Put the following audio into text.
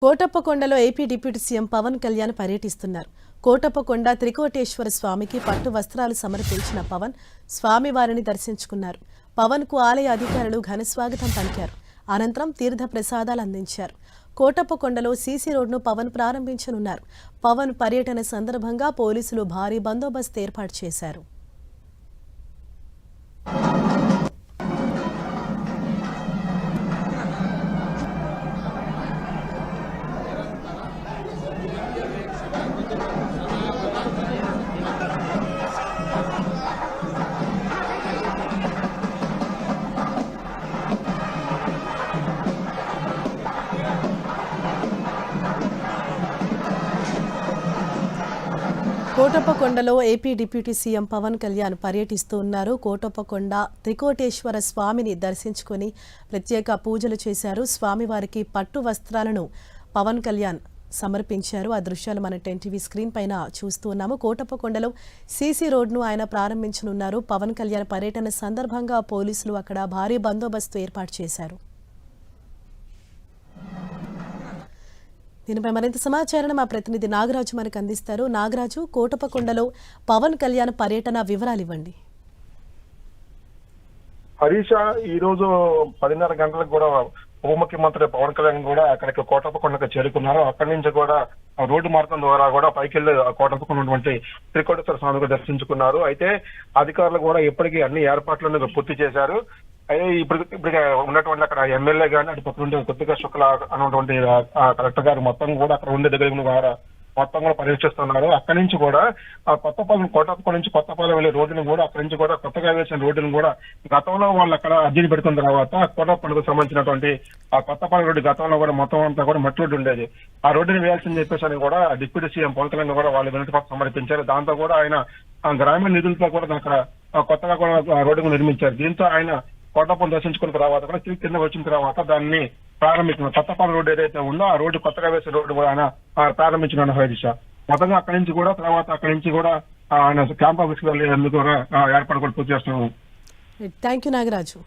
కోటప్పకొండలో AP deputy CM Pawan Kalyan పర్యటిస్తున్నారు. కోటప్పకొండ త్రికోటేశ్వర స్వామికి పట్టు వస్త్రాలు సమర్పించిన పవన్ స్వామివారిని దర్శించుకున్నారు. పవన్ కు ఆలయ అధికారులు ఘనస్వాగతం పలికారు. అనంతరం తీర్థ ప్రసాదాలు అందించారు. కోటప్పకొండలో సీసీ రోడ్ను పవన్ ప్రారంభించనున్నారు. పవన్ పర్యటన సందర్భంగా పోలీసులు భారీ బందోబస్తు ఏర్పాటు చేశారు. కోటప్పకొండలో AP deputy CM Pawan Kalyan పర్యటిస్తూ ఉన్నారు. కోటప్పకొండ త్రికోటేశ్వర స్వామిని దర్శించుకొని ప్రత్యేక పూజలు చేశారు. స్వామివారికి పట్టు వస్త్రాలను పవన్ కళ్యాణ్ సమర్పించారు. ఆ దృశ్యాలు మన 10 టీవీ స్క్రీన్ పైన చూస్తూ ఉన్నాము. కోటప్పకొండలో సీసీ రోడ్ను ఆయన ప్రారంభించనున్నారు. పవన్ కళ్యాణ్ పర్యటన సందర్భంగా పోలీసులు అక్కడ భారీ బందోబస్తు ఏర్పాటు చేశారు. దీనిపై మరింత సమాచారాన్ని మా ప్రతినిధి నాగరాజు మనకు అందిస్తారు. నాగరాజు, కోటప్పకొండలో పవన్ కళ్యాణ్ పర్యటన వివరాలు ఇవ్వండి. హరీష ఈ రోజు 10:30 గంటలకు కూడా ఉప ముఖ్యమంత్రి పవన్ కళ్యాణ్ కూడా అక్కడికి కోటప్పకొండకు చేరుకున్నారు. అక్కడి నుంచి కూడా రోడ్డు మార్గం ద్వారా కూడా పైకెళ్లి కోటప్పకొండ ఉన్నటువంటి త్రికోటేశ్వర స్వామిని దర్శించుకున్నారు. అయితే అధికారులు కూడా ఇప్పటికీ అన్ని ఏర్పాట్లను పూర్తి చేశారు. అయితే ఇప్పుడు ఉన్నటువంటి అక్కడ ఎమ్మెల్యే గానీ అటు పక్కన ఉండే కొద్దిగా శుక్ల అన్నటువంటి కలెక్టర్ గారు మొత్తం కూడా అక్కడ ఉండే దగ్గర మొత్తం కూడా పర్యవేక్షిస్తున్నారు. అక్కడి నుంచి కూడా కొత్తపాలెం కోటప్పకొండ నుంచి కొత్తపాలెం వెళ్లే రోడ్డును కూడా అక్కడి నుంచి కూడా కొత్తగా వేసిన రోడ్డును కూడా గతంలో వాళ్ళు అక్కడ అర్జీలు పెట్టుకున్న తర్వాత కోటప్పకొండకు సంబంధించినటువంటి ఆ కొత్తపాలెం రోడ్డు గతంలో కూడా మొత్తం అంతా కూడా మట్టి రోడ్డు ఉండేది. ఆ రోడ్డుని వేయాల్సింది చెప్పేసి అని కూడా డిప్యూటీ సీఎం పవన్ కళ్యాణ్ కూడా వాళ్ళు వినతి పత్రం సమర్పించారు. దాంతో కూడా ఆయన గ్రామీణ నిధులతో కూడా అక్కడ కొత్తగా కూడా రోడ్డును నిర్మించారు. దీంతో ఆయన కోటప్పను దర్శించుకున్న తర్వాత కూడా తిరిగి కింద వచ్చిన తర్వాత దాన్ని ప్రారంభించిన కొత్తపాలెం రోడ్డు ఏదైతే ఉందో ఆ రోడ్డు కొత్తగా వేసే రోడ్డు కూడా ఆయన ప్రారంభించిన హరీష మొత్తంగా అక్కడి నుంచి కూడా తర్వాత అక్కడి నుంచి కూడా ఆయన క్యాంప్ ఆఫీస్కి వెళ్ళేందుకు కూడా ఏర్పాటు కూడా పూర్తి చేస్తున్నాము. Thank you Nagaraju.